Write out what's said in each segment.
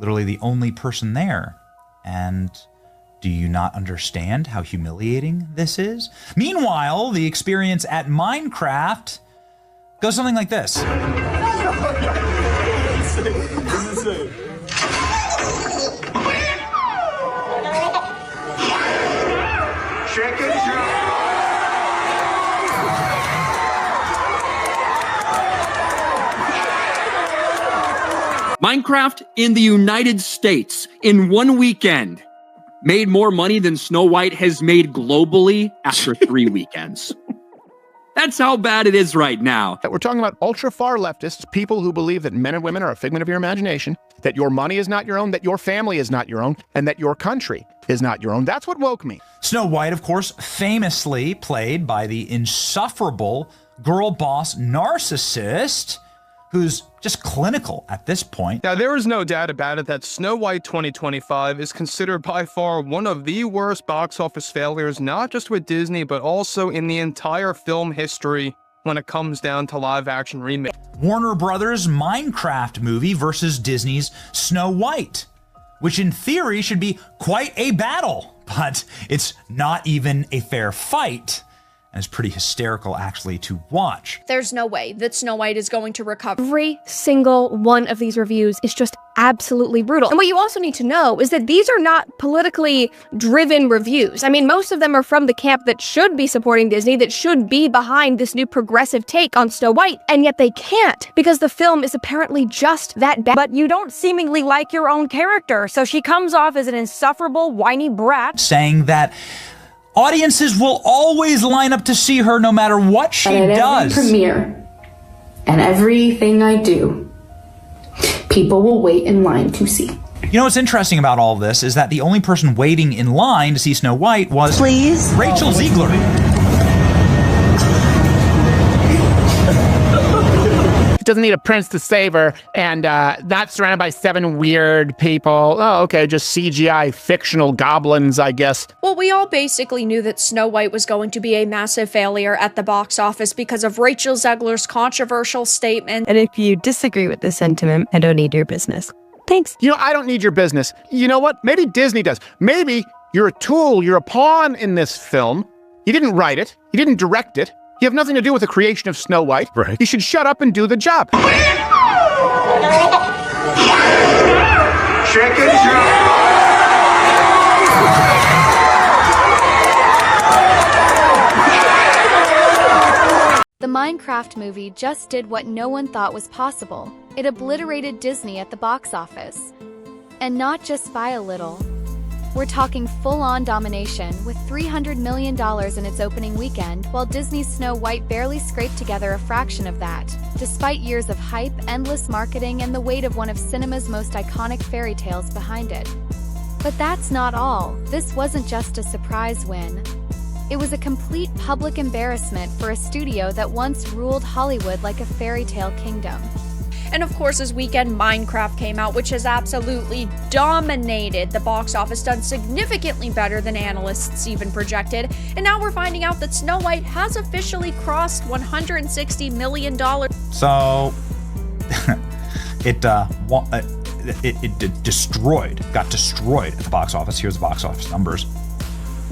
literally the only person there. And do you not understand how humiliating this is? Meanwhile, the experience at Minecraft goes something like this. Minecraft in the United States in one weekend made more money than Snow White has made globally after 3 weekends. That's how bad it is right now. We're talking about ultra-far leftists, people who believe that men and women are a figment of your imagination, that your money is not your own, that your family is not your own, and that your country is not your own. That's what woke me. Snow White, of course, famously played by the insufferable girl boss narcissist who's just clinical at this point. Now, there is no doubt about it that Snow White 2025 is considered by far one of the worst box office failures, not just with Disney, but also in the entire film history when it comes down to live-action remake. Warner Brothers' Minecraft movie versus Disney's Snow White, which in theory should be quite a battle, but it's not even a fair fight. And it's pretty hysterical, actually, to watch. There's no way that Snow White is going to recover. Every single one of these reviews is just absolutely brutal. And what you also need to know is that these are not politically driven reviews. I mean, most of them are from the camp that should be supporting Disney, that should be behind this new progressive take on Snow White, and yet they can't, because the film is apparently just that bad. But you don't seemingly like your own character, so she comes off as an insufferable, whiny brat. Saying that audiences will always line up to see her no matter what she does. Every premiere and everything I do, people will wait in line to see. You know what's interesting about all this is that the only person waiting in line to see Snow White was Rachel Zegler. She doesn't need a prince to save her, and not surrounded by 7 weird people. Oh, okay, just CGI fictional goblins, I guess. Well, we all basically knew that Snow White was going to be a massive failure at the box office because of Rachel Zegler's controversial statement. And if you disagree with this sentiment, I don't need your business. Thanks. You know, I don't need your business. You know what? Maybe Disney does. Maybe you're a tool, you're a pawn in this film. You didn't write it. You didn't direct it. You have nothing to do with the creation of Snow White. Right. You should shut up and do the job. The Minecraft movie just did what no one thought was possible. It obliterated Disney at the box office. And not just by a little. We're talking full-on domination, with $300 million in its opening weekend, while Disney's Snow White barely scraped together a fraction of that, despite years of hype, endless marketing, and the weight of one of cinema's most iconic fairy tales behind it. But that's not all. This wasn't just a surprise win. It was a complete public embarrassment for a studio that once ruled Hollywood like a fairy tale kingdom. And of course, this weekend, Minecraft came out, which has absolutely dominated the box office, done significantly better than analysts even projected. And now we're finding out that Snow White has officially crossed $160 million. So, it got destroyed at the box office. Here's the box office numbers.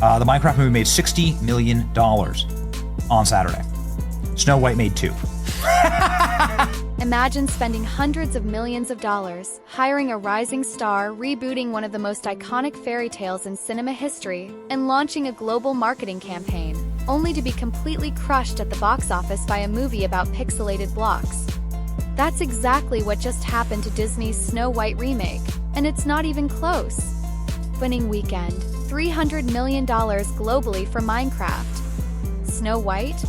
The Minecraft movie made $60 million on Saturday. Snow White made $2 million. Imagine spending hundreds of millions of dollars, hiring a rising star, rebooting one of the most iconic fairy tales in cinema history, and launching a global marketing campaign, only to be completely crushed at the box office by a movie about pixelated blocks. That's exactly what just happened to Disney's Snow White remake, and it's not even close. Opening weekend, $300 million globally for Minecraft. Snow White?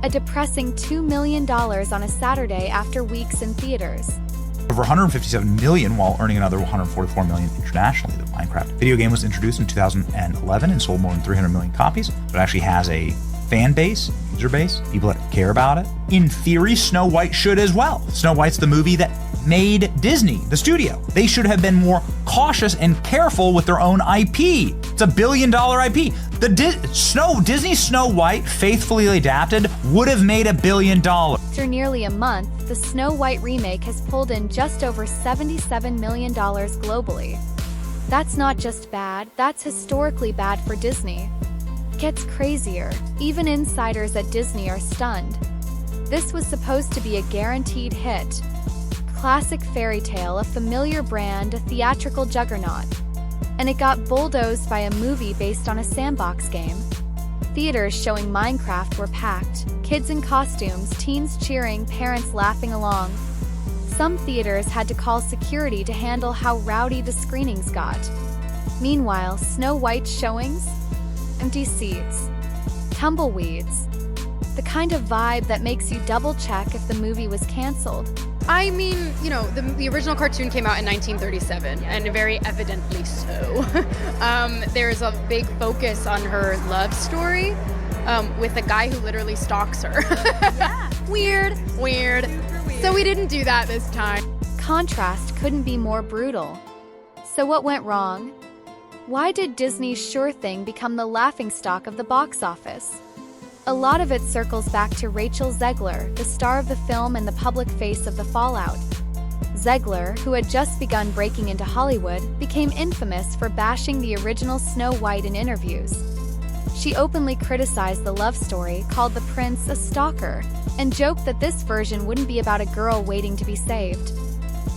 A depressing $2 million on a Saturday after weeks in theaters. Over $157 million while earning another $144 million internationally. The Minecraft video game was introduced in 2011 and sold more than 300 million copies. It actually has a fan base, user base, people that care about it. In theory, Snow White should as well. Snow White's the movie that made Disney, the studio. They should have been more cautious and careful with their own IP. It's a $1 billion IP. Disney Snow White, faithfully adapted, would have made $1 billion. After nearly a month, the Snow White remake has pulled in just over $77 million globally. That's not just bad, that's historically bad for Disney. Gets crazier. Even insiders at Disney are stunned. This was supposed to be a guaranteed hit. Classic fairy tale, a familiar brand, a theatrical juggernaut. And it got bulldozed by a movie based on a sandbox game. Theaters showing Minecraft were packed, kids in costumes, teens cheering, parents laughing along. Some theaters had to call security to handle how rowdy the screenings got. Meanwhile, Snow White showings? Empty seats. Tumbleweeds. The kind of vibe that makes you double-check if the movie was canceled. I mean, you know, the original cartoon came out in 1937, and very evidently so. There's a big focus on her love story with a guy who literally stalks her. Yeah. Weird. So we didn't do that this time. Contrast couldn't be more brutal. So what went wrong? Why did Disney's sure thing become the laughingstock of the box office? A lot of it circles back to Rachel Zegler, the star of the film and the public face of the fallout. Zegler, who had just begun breaking into Hollywood, became infamous for bashing the original Snow White in interviews. She openly criticized the love story, called the prince a stalker, and joked that this version wouldn't be about a girl waiting to be saved.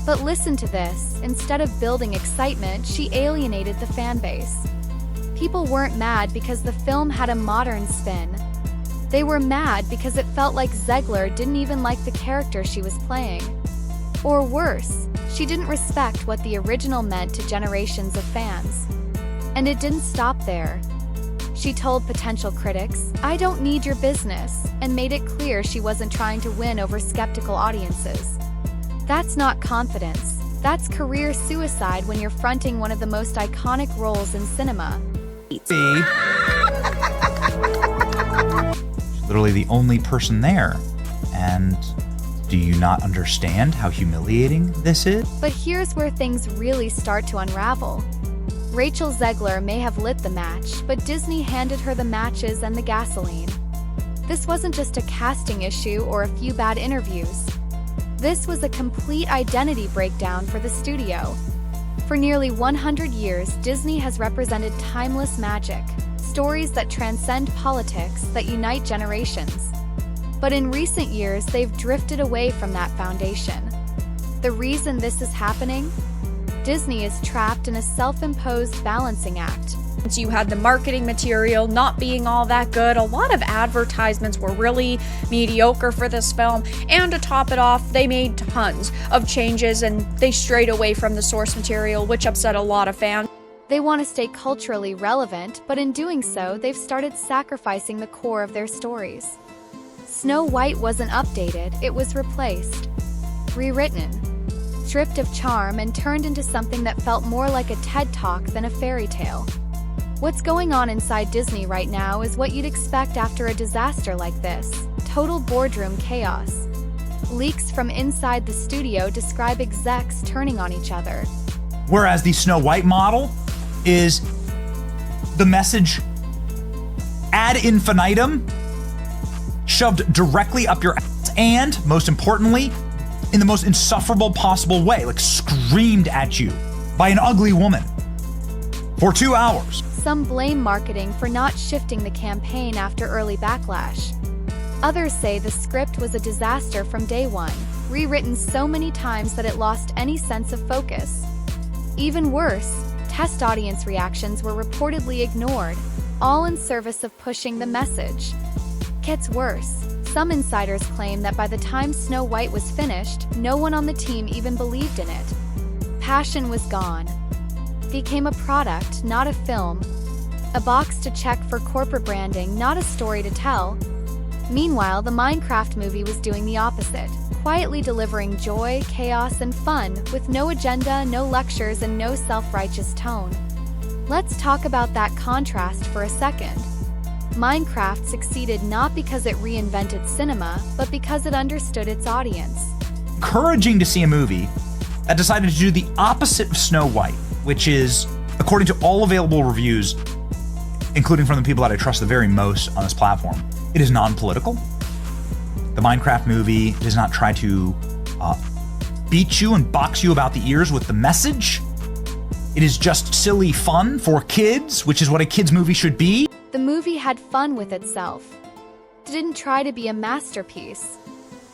But listen to this, instead of building excitement, she alienated the fan base. People weren't mad because the film had a modern spin. They were mad because it felt like Zegler didn't even like the character she was playing. Or worse, she didn't respect what the original meant to generations of fans. And it didn't stop there. She told potential critics, "I don't need your business," and made it clear she wasn't trying to win over skeptical audiences. That's not confidence. That's career suicide when you're fronting one of the most iconic roles in cinema. Literally the only person there. And do you not understand how humiliating this is? But here's where things really start to unravel. Rachel Zegler may have lit the match, but Disney handed her the matches and the gasoline. This wasn't just a casting issue or a few bad interviews. This was a complete identity breakdown for the studio. For nearly 100 years, Disney has represented timeless magic, stories that transcend politics, that unite generations. But in recent years, they've drifted away from that foundation. The reason this is happening? Disney is trapped in a self-imposed balancing act. So you had the marketing material not being all that good. A lot of advertisements were really mediocre for this film. And to top it off, they made tons of changes and they strayed away from the source material, which upset a lot of fans. They want to stay culturally relevant, but in doing so, they've started sacrificing the core of their stories. Snow White wasn't updated, it was replaced, rewritten, stripped of charm and turned into something that felt more like a TED Talk than a fairy tale. What's going on inside Disney right now is what you'd expect after a disaster like this: total boardroom chaos. Leaks from inside the studio describe execs turning on each other. Whereas the Snow White model is the message ad infinitum, shoved directly up your ass, and, most importantly, in the most insufferable possible way, like screamed at you by an ugly woman for 2 hours. Some blame marketing for not shifting the campaign after early backlash. Others say the script was a disaster from day one, rewritten so many times that it lost any sense of focus. Even worse, test audience reactions were reportedly ignored, all in service of pushing the message. Gets worse. Some insiders claim that by the time Snow White was finished, no one on the team even believed in it. Passion was gone. It became a product, not a film. A box to check for corporate branding, not a story to tell. Meanwhile, the Minecraft movie was doing the opposite, quietly delivering joy, chaos, and fun, with no agenda, no lectures, and no self-righteous tone. Let's talk about that contrast for a second. Minecraft succeeded not because it reinvented cinema, but because it understood its audience. Encouraging to see a movie that decided to do the opposite of Snow White, which is, according to all available reviews, including from the people that I trust the very most on this platform. It is non-political. The Minecraft movie does not try to beat you and box you about the ears with the message. It is just silly fun for kids, which is what a kids movie should be. The movie had fun with itself. It didn't try to be a masterpiece.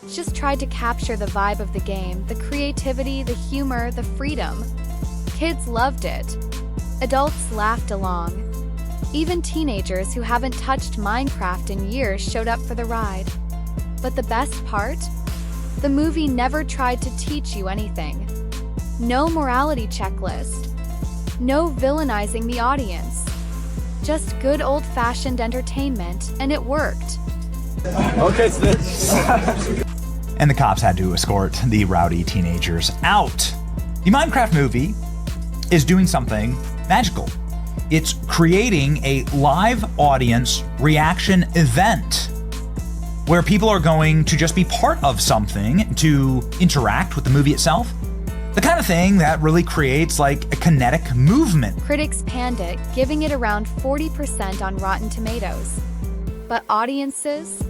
It just tried to capture the vibe of the game, the creativity, the humor, the freedom. Kids loved it. Adults laughed along. Even teenagers who haven't touched Minecraft in years showed up for the ride. But the best part? The movie never tried to teach you anything. No morality checklist. No villainizing the audience. Just good old-fashioned entertainment, and it worked. Okay, and the cops had to escort the rowdy teenagers out. The Minecraft movie is doing something magical. It's creating a live audience reaction event where people are going to just be part of something to interact with the movie itself. The kind of thing that really creates like a kinetic movement. Critics panned it, giving it around 40% on Rotten Tomatoes. But audiences?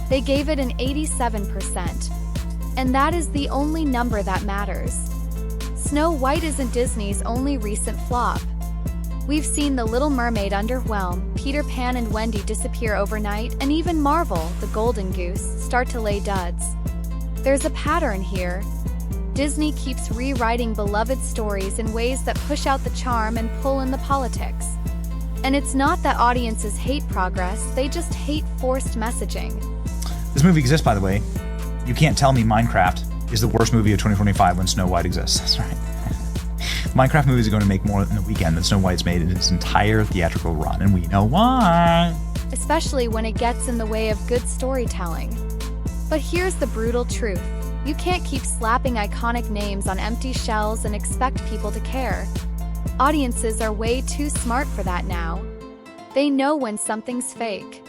They gave it an 87%. And that is the only number that matters. Snow White isn't Disney's only recent flop. We've seen The Little Mermaid underwhelm, Peter Pan and Wendy disappear overnight, and even Marvel, The Golden Goose, start to lay duds. There's a pattern here. Disney keeps rewriting beloved stories in ways that push out the charm and pull in the politics. And it's not that audiences hate progress, they just hate forced messaging. This movie exists, by the way. You can't tell me Minecraft is the worst movie of 2025 when Snow White exists. That's right. Minecraft movies are going to make more in a weekend than Snow White's made in its entire theatrical run, and we know why. Especially when it gets in the way of good storytelling. But here's the brutal truth. You can't keep slapping iconic names on empty shells and expect people to care. Audiences are way too smart for that now. They know when something's fake.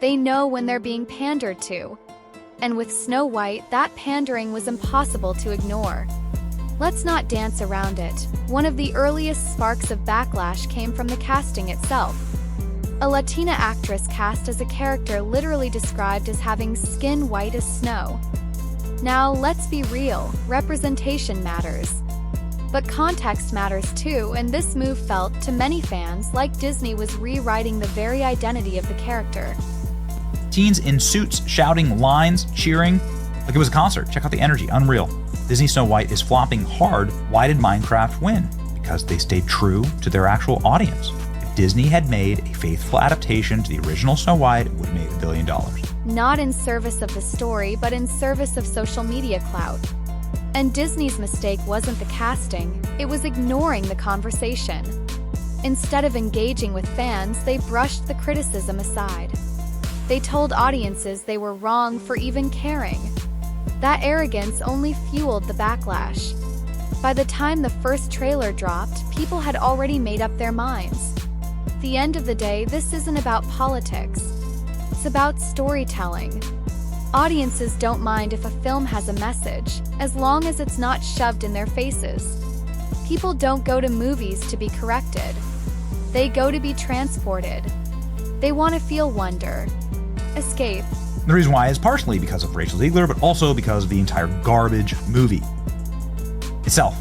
They know when they're being pandered to. And with Snow White, that pandering was impossible to ignore. Let's not dance around it. One of the earliest sparks of backlash came from the casting itself. A Latina actress cast as a character literally described as having skin white as snow. Now, let's be real, representation matters. But context matters too, and this move felt, to many fans, like Disney was rewriting the very identity of the character. Teens in suits, shouting lines, cheering, like it was a concert. Check out the energy, unreal. Disney Snow White is flopping hard. Why did Minecraft win? Because they stayed true to their actual audience. If Disney had made a faithful adaptation to the original Snow White, it would have made $1 billion. Not in service of the story, but in service of social media clout. And Disney's mistake wasn't the casting, it was ignoring the conversation. Instead of engaging with fans, they brushed the criticism aside. They told audiences they were wrong for even caring. That arrogance only fueled the backlash. By the time the first trailer dropped, people had already made up their minds. At the end of the day, this isn't about politics. It's about storytelling. Audiences don't mind if a film has a message, as long as it's not shoved in their faces. People don't go to movies to be corrected. They go to be transported. They want to feel wonder, escape. The reason why is partially because of Rachel Zegler, but also because of the entire garbage movie itself.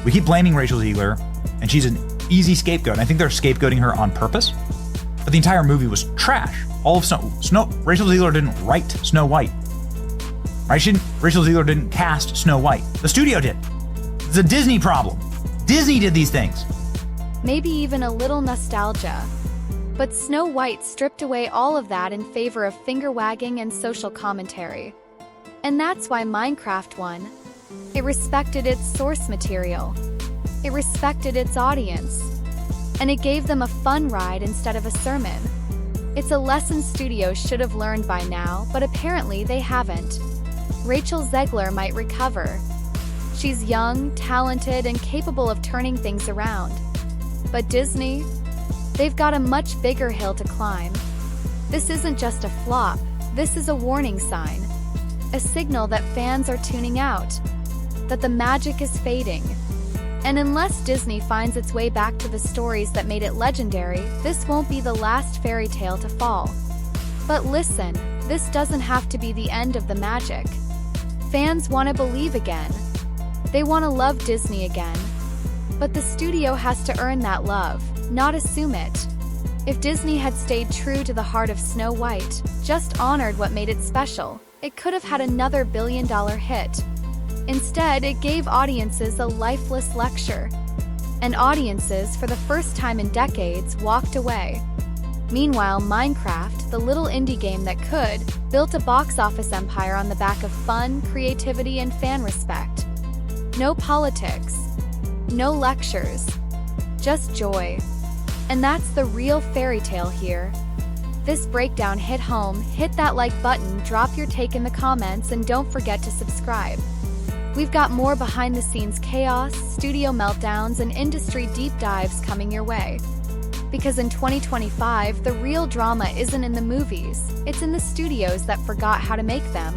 We keep blaming Rachel Zegler, and she's an easy scapegoat, and I think they're scapegoating her on purpose. But the entire movie was trash. All of Rachel Zegler didn't write Snow White. Right? Rachel Zegler didn't cast Snow White. The studio did. It's a Disney problem. Disney did these things. Maybe even a little nostalgia. But Snow White stripped away all of that in favor of finger-wagging and social commentary. And that's why Minecraft won. It respected its source material. It respected its audience. And it gave them a fun ride instead of a sermon. It's a lesson studios should have learned by now, but apparently they haven't. Rachel Zegler might recover. She's young, talented, and capable of turning things around. But Disney? They've got a much bigger hill to climb. This isn't just a flop, this is a warning sign. A signal that fans are tuning out. That the magic is fading. And unless Disney finds its way back to the stories that made it legendary, this won't be the last fairy tale to fall. But listen, this doesn't have to be the end of the magic. Fans want to believe again. They want to love Disney again. But the studio has to earn that love, not assume it. If Disney had stayed true to the heart of Snow White, just honored what made it special, it could have had another billion-dollar hit. Instead, it gave audiences a lifeless lecture. And audiences, for the first time in decades, walked away. Meanwhile, Minecraft, the little indie game that could, built a box office empire on the back of fun, creativity, and fan respect. No politics. No lectures. Just joy. And that's the real fairy tale here. This breakdown hit home, hit that like button, drop your take in the comments, and don't forget to subscribe. We've got more behind-the-scenes chaos, studio meltdowns, and industry deep dives coming your way. Because in 2025, the real drama isn't in the movies, it's in the studios that forgot how to make them.